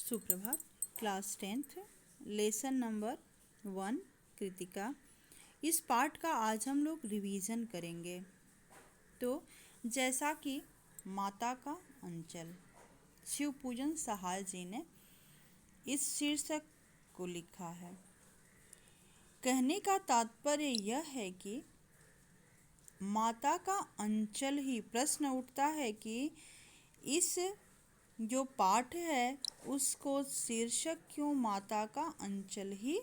सुप्रभात। Class 10th lesson number 1 Kritika. इस पाठ का आज हम लोग रिवीजन करेंगे। तो जैसा कि माता का अंचल, शिव पूजन सहाय जी ने इस शीर्षक को लिखा है। कहने का तात्पर्य यह है कि माता का अंचल ही प्रश्न उठता है कि इस जो पाठ है उसको शीर्षक क्यों माता का अंचल ही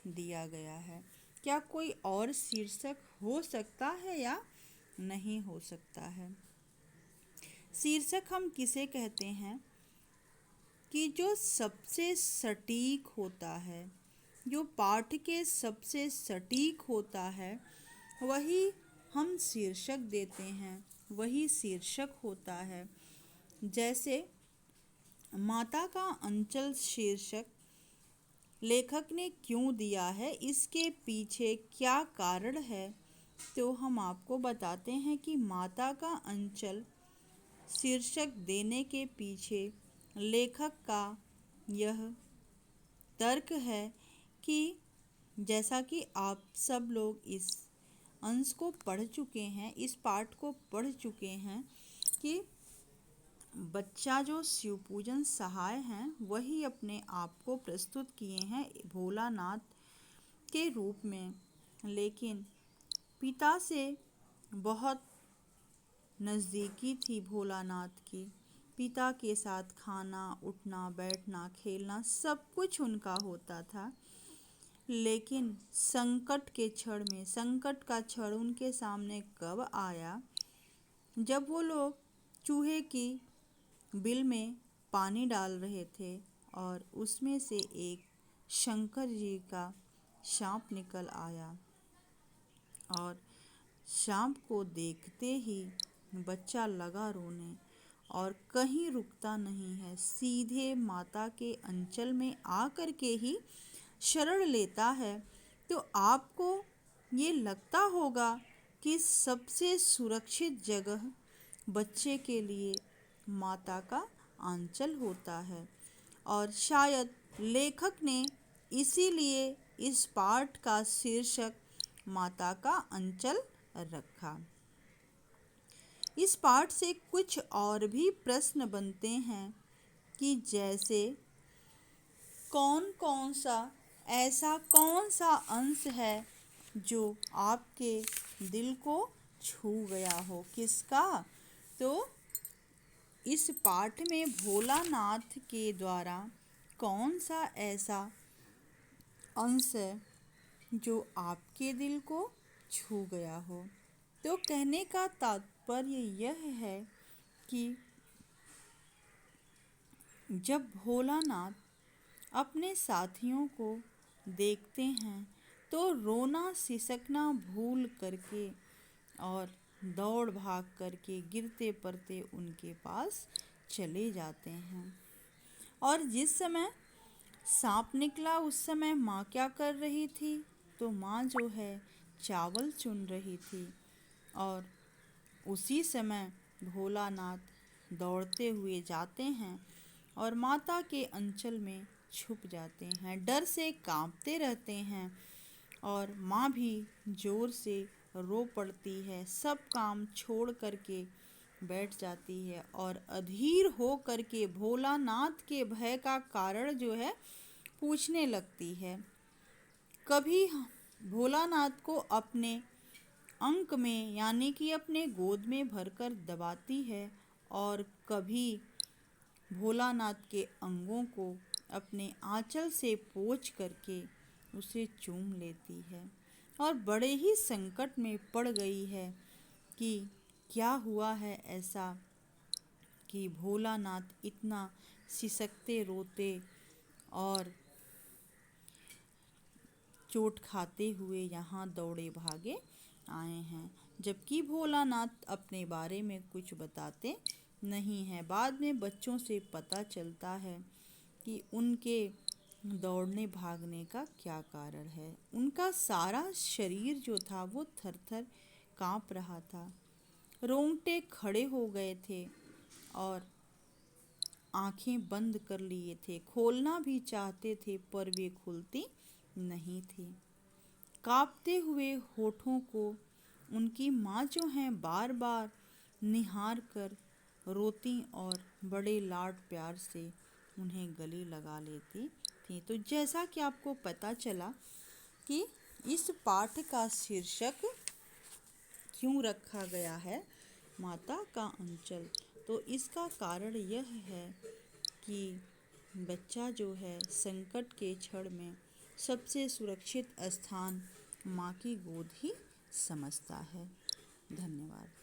दिया गया है। क्या कोई और शीर्षक हो सकता है या नहीं हो सकता है। शीर्षक हम किसे कहते हैं कि जो सबसे सटीक होता है, जो पाठ के सबसे सटीक होता है वही हम शीर्षक देते हैं, वही शीर्षक होता है। जैसे माता का अंचल शीर्षक लेखक ने क्यों दिया है, इसके पीछे क्या कारण है, तो हम आपको बताते हैं कि माता का अंचल शीर्षक देने के पीछे लेखक का यह तर्क है कि जैसा कि आप सब लोग इस अंश को पढ़ चुके हैं, इस पाठ को पढ़ चुके हैं कि बच्चा जो शिव पूजन सहाय हैं वही अपने आप को प्रस्तुत किए हैं भोलानाथ के रूप में, लेकिन पिता से बहुत नज़दीकी थी भोलानाथ की। पिता के साथ खाना, उठना, बैठना, खेलना सब कुछ उनका होता था। लेकिन संकट के क्षण में, संकट का क्षण उनके सामने कब आया, जब वो लोग चूहे की बिल में पानी डाल रहे थे और उसमें से एक शंकर जी का सांप निकल आया और सांप को देखते ही बच्चा लगा रोने और कहीं रुकता नहीं है, सीधे माता के अंचल में आकर के ही शरण लेता है। तो आपको ये लगता होगा कि सबसे सुरक्षित जगह बच्चे के लिए माता का आंचल होता है और शायद लेखक ने इसीलिए इस पाठ का शीर्षक माता का अंचल रखा। इस पाठ से कुछ और भी प्रश्न बनते हैं कि जैसे ऐसा कौन सा अंश है जो आपके दिल को छू गया हो, किसका। तो इस पाठ में भोलानाथ के द्वारा कौन सा ऐसा अंश है जो आपके दिल को छू गया हो। तो कहने का तात्पर्य यह है कि जब भोलानाथ अपने साथियों को देखते हैं तो रोना सिसकना भूल करके और दौड़ भाग करके गिरते पड़ते उनके पास चले जाते हैं। और जिस समय सांप निकला उस समय माँ क्या कर रही थी, तो माँ जो है चावल चुन रही थी और उसी समय भोलानाथ दौड़ते हुए जाते हैं और माता के अंचल में छुप जाते हैं, डर से कांपते रहते हैं और माँ भी जोर से रो पड़ती है, सब काम छोड़ करके बैठ जाती है और अधीर हो करके भोलानाथ के भय का कारण जो है पूछने लगती है। कभी भोलानाथ को अपने अंक में यानी कि अपने गोद में भरकर दबाती है और कभी भोलानाथ के अंगों को अपने आंचल से पोंछ करके उसे चूम लेती है और बड़े ही संकट में पड़ गई है कि क्या हुआ है ऐसा कि भोलानाथ इतना सिसकते रोते और चोट खाते हुए यहाँ दौड़े भागे आए हैं, जबकि भोलानाथ अपने बारे में कुछ बताते नहीं हैं। बाद में बच्चों से पता चलता है कि उनके दौड़ने भागने का क्या कारण है। उनका सारा शरीर जो था वो थर-थर काँप रहा था, रोंगटे खड़े हो गए थे और आंखें बंद कर लिए थे, खोलना भी चाहते थे पर वे खुलती नहीं थी। कांपते हुए होठों को उनकी माँ जो हैं बार बार निहार कर रोती और बड़े लाड प्यार से उन्हें गले लगा लेती थी। तो जैसा कि आपको पता चला कि इस पाठ का शीर्षक क्यों रखा गया है माता का अंचल, तो इसका कारण यह है कि बच्चा जो है संकट के क्षण में सबसे सुरक्षित स्थान माँ की गोद ही समझता है। धन्यवाद।